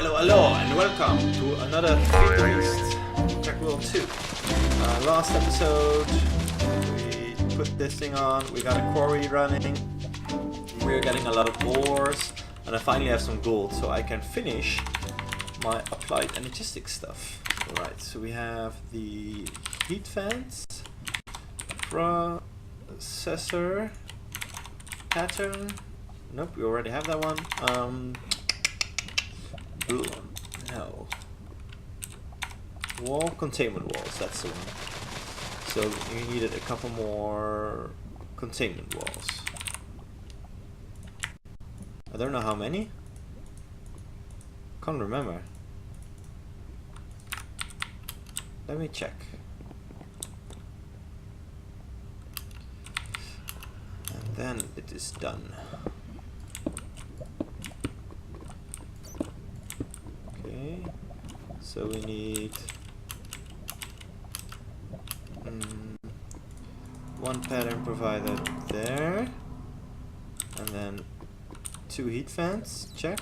Hello and welcome to another Feast Tech World 2. Last episode we put this thing on, we got a quarry running, we're getting a lot of ores, and I finally have some gold so I can finish my applied Energistics stuff. Alright, so we have the heat vents, processor, pattern, nope, we already have that one. No. Wall containment walls, that's the one. So you needed a couple more containment walls. I don't know how many. Can't remember. Let me check. And then it is done. So we need one pattern provider there, and then 2 heat vents, check.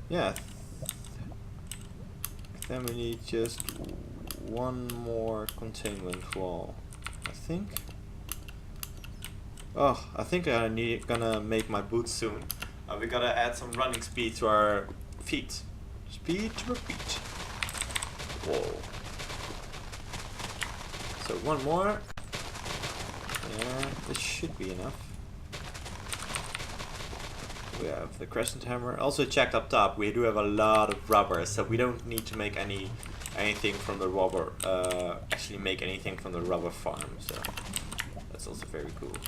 Yeah. Then we need just one more containment wall, I think. Oh, I think I'm gonna make my boots soon. We gotta add some running speed to our feet. Speed to repeat. Whoa. So one more. Yeah, this should be enough. We have the crescent hammer. Also checked up top, we do have a lot of rubber, so we don't need to make anything from the rubber. Actually make anything from the rubber farm, so that's also very cool.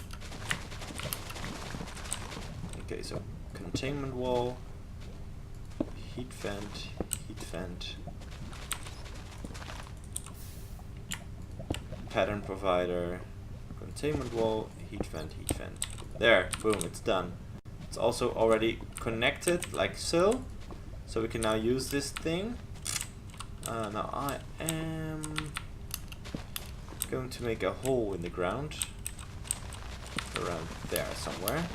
Okay, so containment wall, heat vent, pattern provider, containment wall, heat vent. There, boom, it's done. It's also already connected like so, so we can now use this thing. Now I am going to make a hole in the ground, around there somewhere.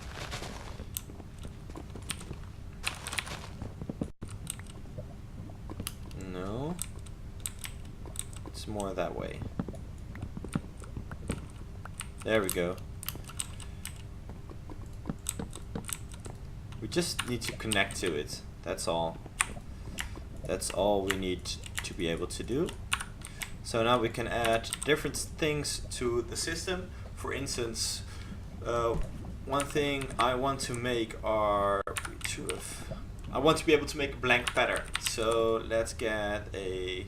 More that way. There we go. We just need to connect to it. That's all. That's all we need to be able to do. So now we can add different things to the system. For instance, one thing I want to make are I want to be able to make a blank pattern. So let's get a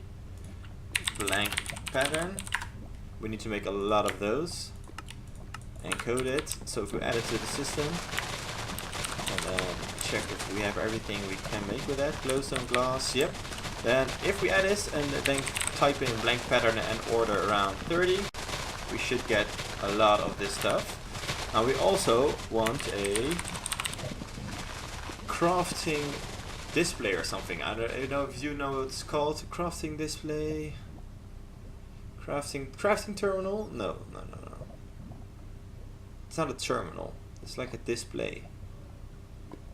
blank pattern. We need to make a lot of those. Encode it. So if we add it to the system, and then check if we have everything we can make with that. Glowstone glass, yep. Then if we add this and then type in blank pattern and order around 30, we should get a lot of this stuff. Now we also want a crafting display or something. I don't know if you know what it's called. Crafting display. Crafting terminal? No. It's not a terminal. It's like a display.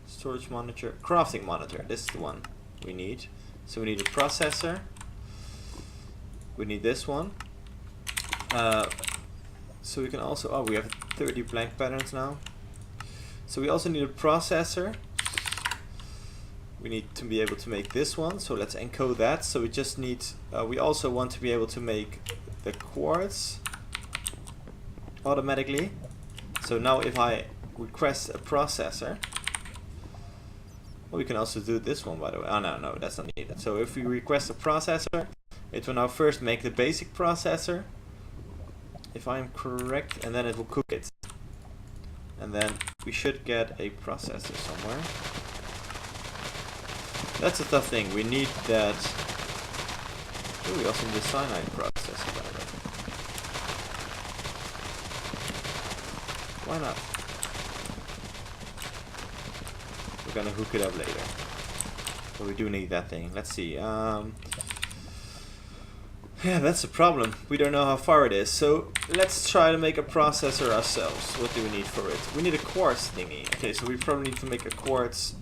Storage monitor. Crafting monitor. This is the one we need. So we need a processor. We need this one. So we can also... Oh, we have 30 blank patterns now. So we also need a processor. We need to be able to make this one. So let's encode that. So we just need... we also want to be able to make the quartz automatically. So now if I request a processor, well, we can also do this one, by the way. Oh no, that's not needed. So if we request a processor, it will now first make the basic processor, if I'm correct, and then it will cook it. And then we should get a processor somewhere. That's a tough thing. We need that. Oh, we also need a cyanide processor, by the way. Why not? We're gonna hook it up later. But we do need that thing. Let's see. Yeah, that's a problem. We don't know how far it is. So let's try to make a processor ourselves. What do we need for it? We need a quartz thingy. Okay, so we probably need to make a quartz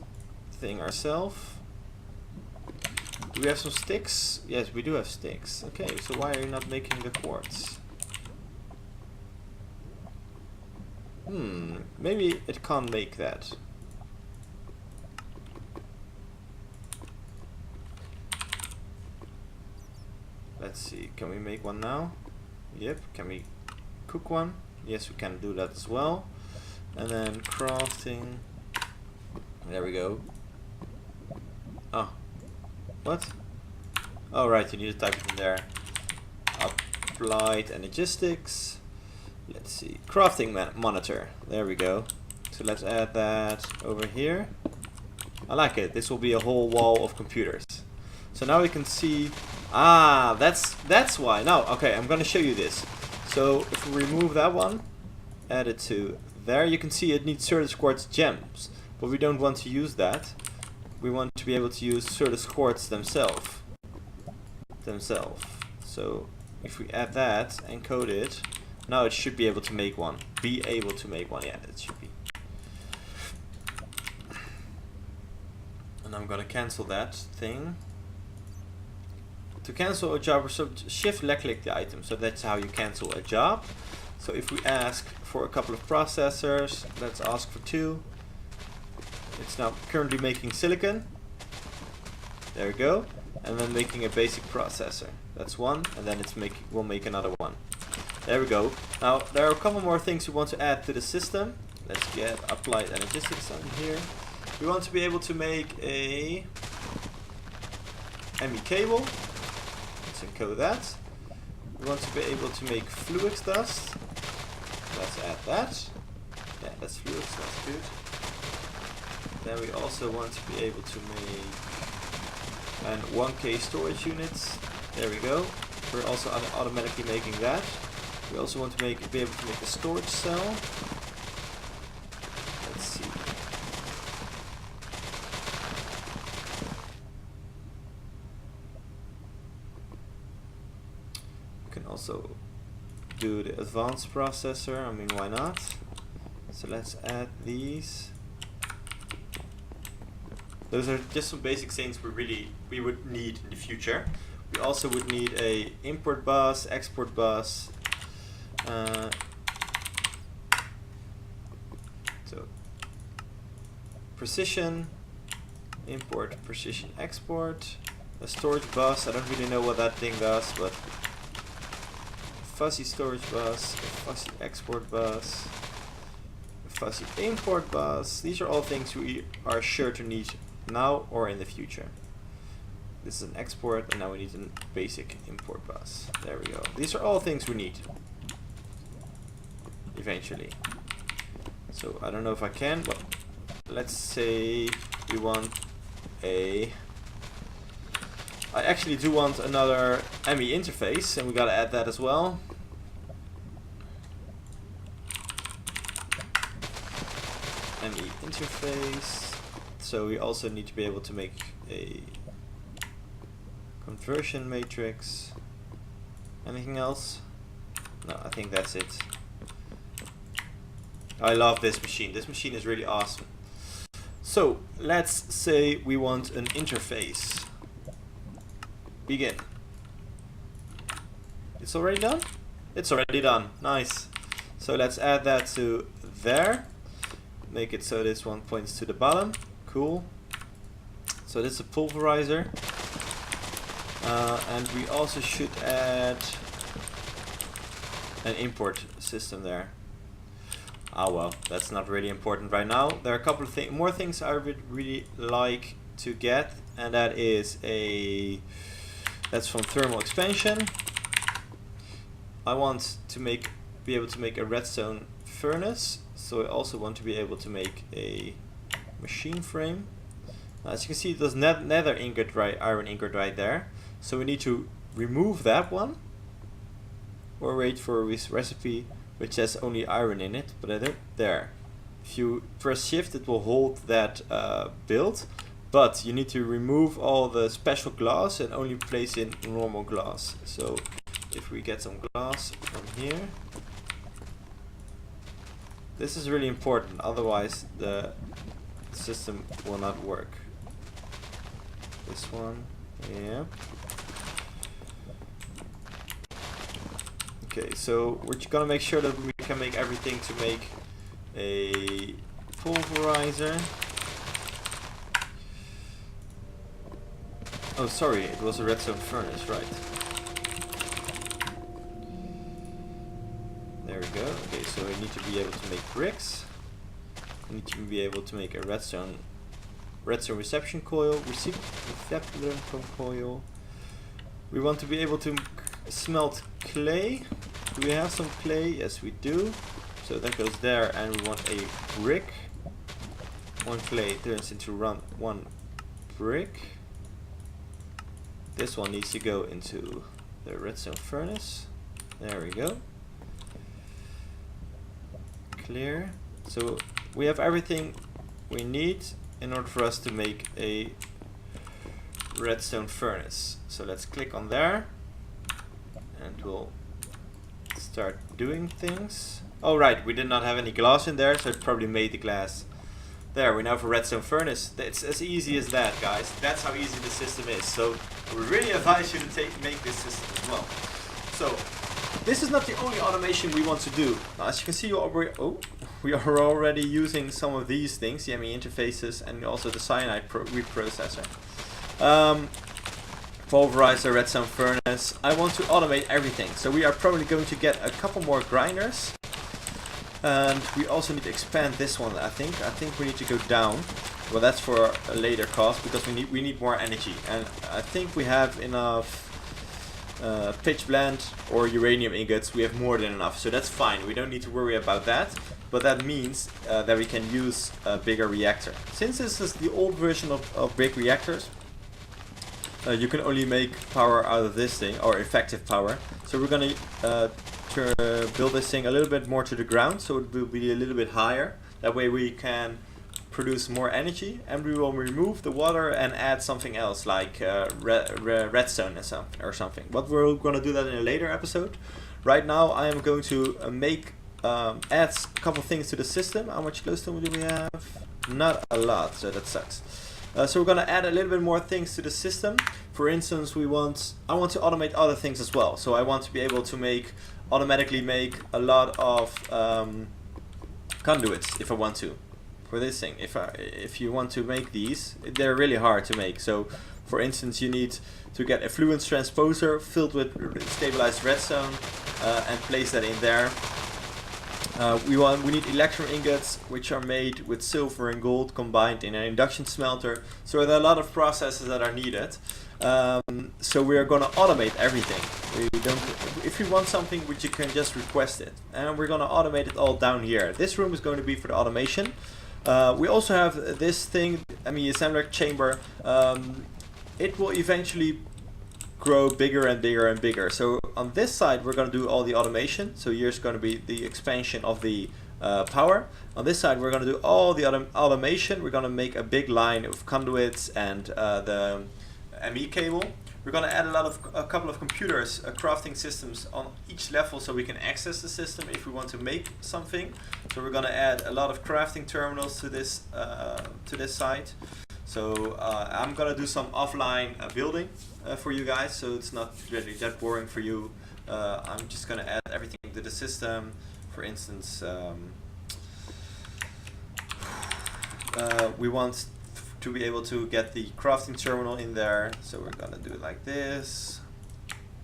thing ourselves. Do we have some sticks? Yes, we do have sticks. Okay, so why are you not making the quartz? Maybe it can't make that. Let's see, can we make one now? Yep, can we cook one? Yes, we can do that as well. And then crafting. There we go. Oh, what? Oh right, you need to type it in there. Applied Energistics. Let's see, crafting monitor. There we go. So let's add that over here. I like it. This will be a whole wall of computers. So now we can see. Ah, that's why. Now, okay, I'm gonna show you this. So if we remove that one, add it to there, you can see it needs Certus quartz gems, but we don't want to use that. We want to be able to use Certus quartz themselves. So if we add that and code it, now it should be able to make one. Be able to make one. Yeah, it should be. And I'm gonna cancel that thing. To cancel a job, so shift left click the item. So that's how you cancel a job. So if we ask for a couple of processors, let's ask for 2. It's now currently making silicon. There we go. And then making a basic processor. That's 1, and then we'll make another one. There we go. Now there are a couple more things we want to add to the system. Let's get applied Energistics on here. We want to be able to make a ME cable. Let's encode that. We want to be able to make fluix dust. Let's add that. Yeah, that's fluix, that's good. Then we also want to be able to make an 1K storage units. There we go. We're also automatically making that. We also want to be able to make a storage cell. Let's see. We can also do the advanced processor. I mean, why not? So let's add these. Those are just some basic things we would need in the future. We also would need a import bus, export bus. So precision import, precision export, a storage bus. I don't really know what that thing does, but fuzzy storage bus, a fuzzy export bus, a fuzzy import bus. These are all things we are sure to need now or in the future. This is an export, and now we need a basic import bus. There we go. These are all things we need eventually. So I don't know if I can, but let's say we want a... I actually do want another ME interface, and we gotta add that as well. ME interface. So we also need to be able to make a conversion matrix. Anything else? No, I think that's it. I love this machine. This machine is really awesome. So let's say we want an interface. Begin. It's already done? It's already done. Nice. So let's add that to there. Make it so this one points to the bottom. Cool. So this is a pulverizer. And we also should add an import system there. Ah well, that's not really important right now. There are a couple of more things I would really like to get, and that is that's from thermal expansion. I want to be able to make a redstone furnace, so I also want to be able to make a machine frame. As you can see, there's nether ingot iron ingot right there. So we need to remove that one, or wait for this recipe which has only iron in it, but there. If you press shift, it will hold that build, but you need to remove all the special glass and only place in normal glass. So if we get some glass from here, this is really important, otherwise the system will not work. This one, yeah. Okay, so we're just gonna make sure that we can make everything to make a pulverizer. Oh, sorry, it was a redstone furnace, right? There we go. Okay, so we need to be able to make bricks. We need to be able to make a redstone reception coil, receptor coil. We want to be able to smelt clay. Do we have some clay? Yes, we do. So that goes there, and we want a brick. One clay turns into one brick. This one needs to go into the redstone furnace. There we go. Clear. So we have everything we need in order for us to make a redstone furnace. So let's click on there and we'll start doing things. Oh right, we did not have any glass in there, so it probably made the glass. There, we now have a redstone furnace. It's as easy as that, guys. That's how easy the system is. So we really advise you to make this system as well. So this is not the only automation we want to do. Now, as you can see, we are already using some of these things, the ME interfaces, and also the cyanide reprocessor. Pulverizer, redstone furnace. I want to automate everything. So we are probably going to get a couple more grinders. And we also need to expand this one, I think. I think we need to go down. Well, that's for a later cost because we need more energy. And I think we have enough pitch blende or uranium ingots. We have more than enough, so that's fine. We don't need to worry about that. But that means that we can use a bigger reactor. Since this is the old version of BigReactors, you can only make power out of this thing, or effective power. So we're gonna build this thing a little bit more to the ground, so it will be a little bit higher. That way we can produce more energy, and we will remove the water and add something else like redstone or something. But we're gonna do that in a later episode. Right now I am going to add a couple things to the system. How much glowstone do we have? Not a lot, so that sucks. So we're gonna add a little bit more things to the system. For instance, I want to automate other things as well. So I want to be able to automatically make a lot of conduits if I want to. For this thing, if you want to make these, they're really hard to make. So for instance, you need to get a fluence transposer filled with stabilized redstone and place that in there. We need electrum ingots, which are made with silver and gold combined in an induction smelter. So there are a lot of processes that are needed. So we are going to automate everything. If you want something, which you can just request it, and we're going to automate it all down here. This room is going to be for the automation. We also have this thing, assembler chamber. It will eventually grow bigger and bigger and bigger. So on this side we're going to do all the automation. So here's going to be the expansion of the power. On this side we're going to do all the automation. We're going to make a big line of conduits and the ME cable. We're going to add a couple of computers, crafting systems on each level so we can access the system if we want to make something. So we're going to add a lot of crafting terminals to this site. So I'm going to do some offline building for you guys, so it's not really that boring for you. I'm just going to add everything to the system. For instance, we want to be able to get the crafting terminal in there, so we're going to do it like this.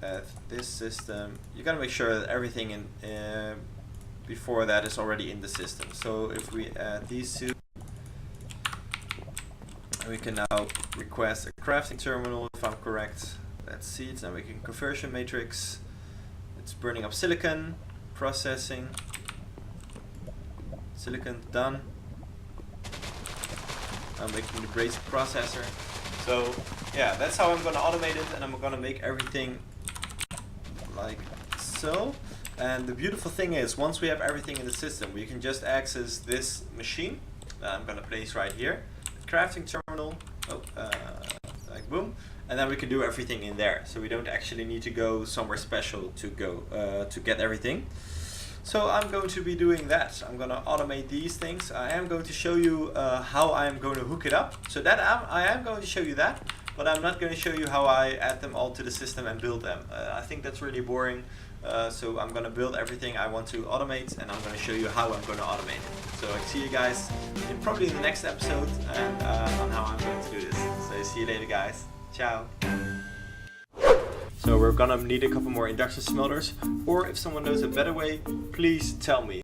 Add this system. You got to make sure that everything before that is already in the system. So if we add these two, we can now request a crafting terminal if I'm correct. Let's see, it's now making conversion matrix. It's burning up silicon, processing. Silicon done. I'm making the basic processor. So yeah, that's how I'm going to automate it, and I'm going to make everything like so. And the beautiful thing is, once we have everything in the system, we can just access this machine that I'm going to place right here. Crafting terminal. Oh, boom, and then we can do everything in there. So we don't actually need to go somewhere special to go to get everything. So I'm going to be doing that. I'm going to automate these things. I am going to show you how I am going to hook it up. So that I am going to show you that, but I'm not going to show you how I add them all to the system and build them. I think that's really boring. So I'm going to build everything I want to automate, and I'm going to show you how I'm going to automate it. So I see you guys probably in the next episode and on how I'm going to do this. So see you later, guys. Ciao. So we're gonna need a couple more induction smelters, or if someone knows a better way, please tell me.